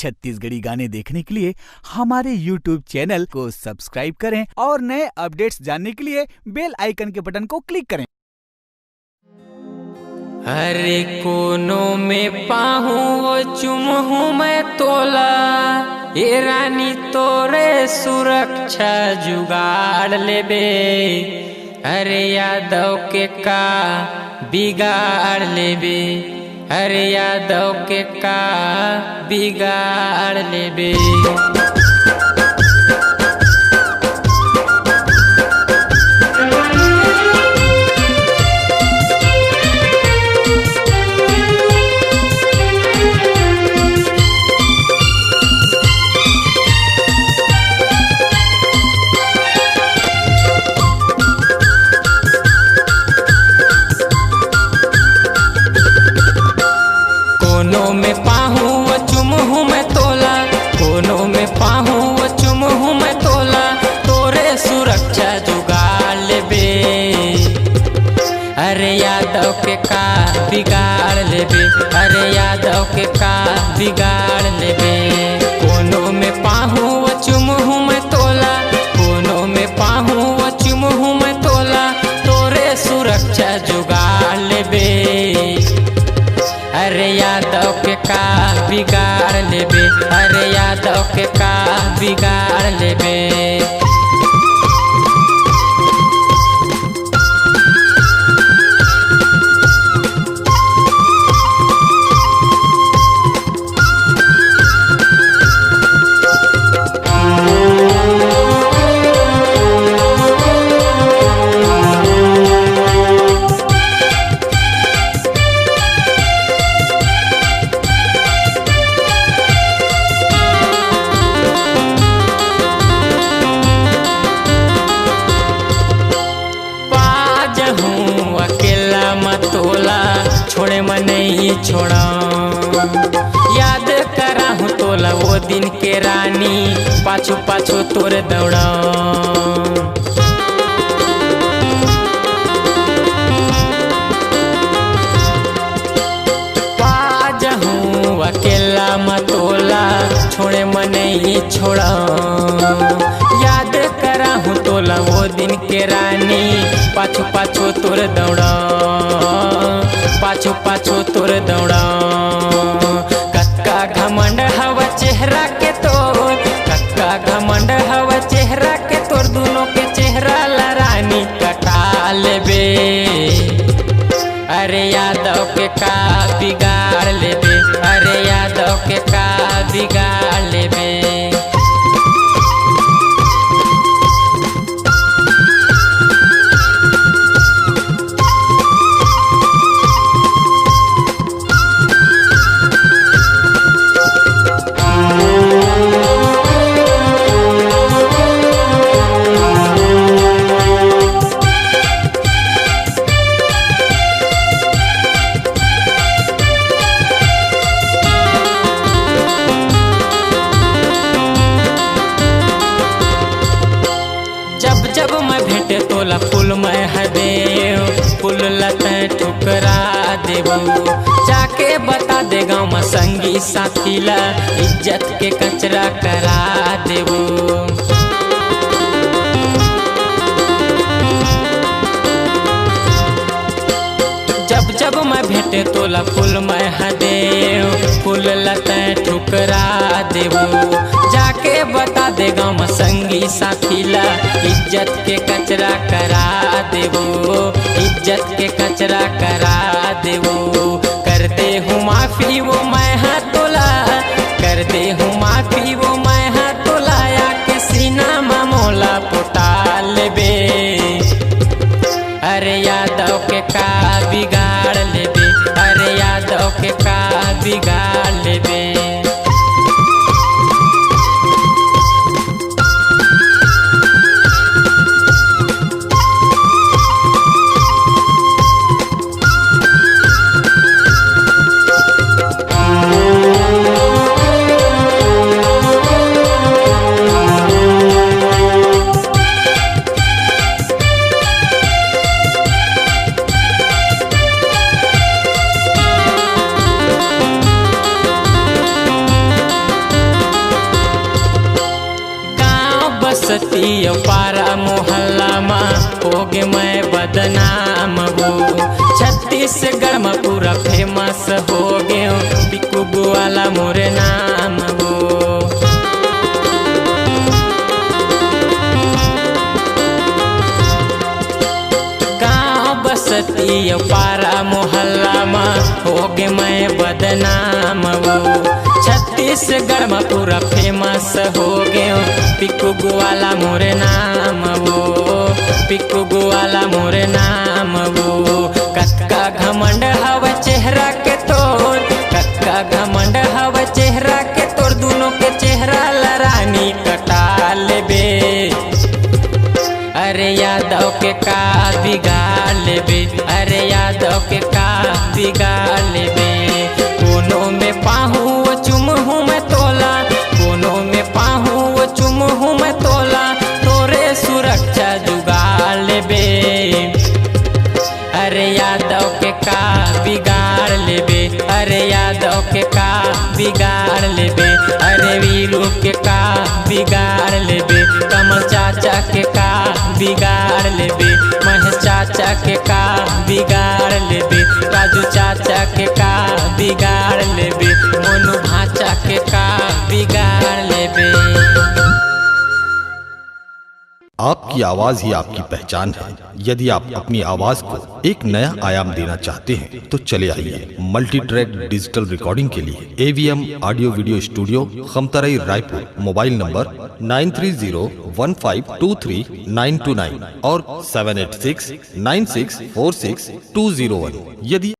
छत्तीसगढ़ी गाने देखने के लिए हमारे YouTube चैनल को सब्सक्राइब करें और नए अपडेट्स जानने के लिए बेल आइकन के बटन को क्लिक करें। हरे कोनों में पाहूँ चुमहूँ मैं तोला, ये रानी तोरे सुरक्षा जुगाड़ लेबे। अरे यादव के का बिगाड़ लेबे, अरे यादव के का बिगाड़ लेबे। कोनों में पाहूँ चुमहूँ मैं तोला, कोनों में पाहूँ चुमहूँ मैं तोला, तोरे सुरक्षा जुगाड़ लेबे। अरे यादव के का बिगाड़ लेबे, अरे यादव के का बिगाड़ लेबे। कोनों में पाहूँ चुमहूँ मैं तोला, कोनों में पाहूँ चुमहूँ मैं तोला, तोरे सुरक्षा जुगाड़ लेबे। अरे यादव के का बिगाड़ लेबे, अरे यादव के का बिगाड़ लेबे। अकेला मतोला छोड़े मन नहीं छोड़ा, याद करा हूँ तोला वो दिन के रानी, पाछू पाछू तोर दौड़ा। पाज हूँ अकेला मतोला छोड़े मन नहीं छोड़ा, याद करा हूँ तोला वो दिन के रानी, पाछू पाछू तोर दौड़ा, पाछू पाछू तोर दौड़ा। कक्का घमंड हवा चेहरा के तोर, कक्का घमंड हवा चेहरा के तोर, दोनों के चेहरा लरानी कटा लेबे। अरे यादव के का बिगाड़ लेबे, अरे यादव के का बिगाड़ लेबे। जब जब मैं भेंटे तोला फूल मैं हदेव, फूल लते ठुकरा देबो। जाके बता दे गाँव में संगी साथी ला, इज्जत के कचरा करा देबो। जब जब मैं भेंटे तोला फूल मैं हदेव, फूल लते ठुकरा देबो। जाके बता दे गाँव में संगी साथी ला, इज्जत के कचरा करा देबो, इज्जत के कचरा करा देबो। कर दे हूँ माफी वो मैं हाथ तोला, कर दे हूँ माफी वो मैं हाथ तोला, आके सीना में मोला पुटा लेबे। अरे यादव के का बिगाड़ लेबे, अरे यादव के का बिगाड़ लेबे। बसती पारा मोहल्ला में हो गे मैं बदनाम हो। छत्तीसगढ़ में पूरा फेमस हो गए पिकू वाला मोरे नाम हो। बसती पारा मोहल्ला में हो गे मैं बदनाम हो। छत्तीसगढ़ में पूरा फेमस हो गए पिकू वाला मोरे नाम हो। पिकू वाला मोरे नाम हो। कक्का घमंड हवा चेहरा के तोर, कक्का घमंड हवा चेहरा के तोर, दोनों के चेहरा लरानी कटा लेबे। अरे यादव के का बिगाड़ लेबे, अरे यादव के का बिगाड़ लेबे। कोनो में पाहू वो चुम हूँ मैं तोला, कोनो में पाहू वो चुम हूँ मैं तोला, तोरे सुरक्षा जुगाड़ लेबे। अरे यादव के का बिगाड़ लेबे, अरे यादव के का बिगाड़ लेबे। अरे वीरू के का बिगाड़ लेबे, कमल चाचा के का बिगाड़ लेबे, महेश चाचा के का बिगाड़ लेबे, राजू चाचा के का बिगाड़ लेबे, मोनू भाचा के का बिगाड़ लेबे। आपकी आवाज ही आपकी पहचान है। यदि आप अपनी आवाज को एक नया आयाम देना चाहते हैं तो चले आइए मल्टी ट्रैक डिजिटल रिकॉर्डिंग के लिए AVM audio video studio Khamtarai Raipur. Mobile number 9301523929 और 7869646 201। यदि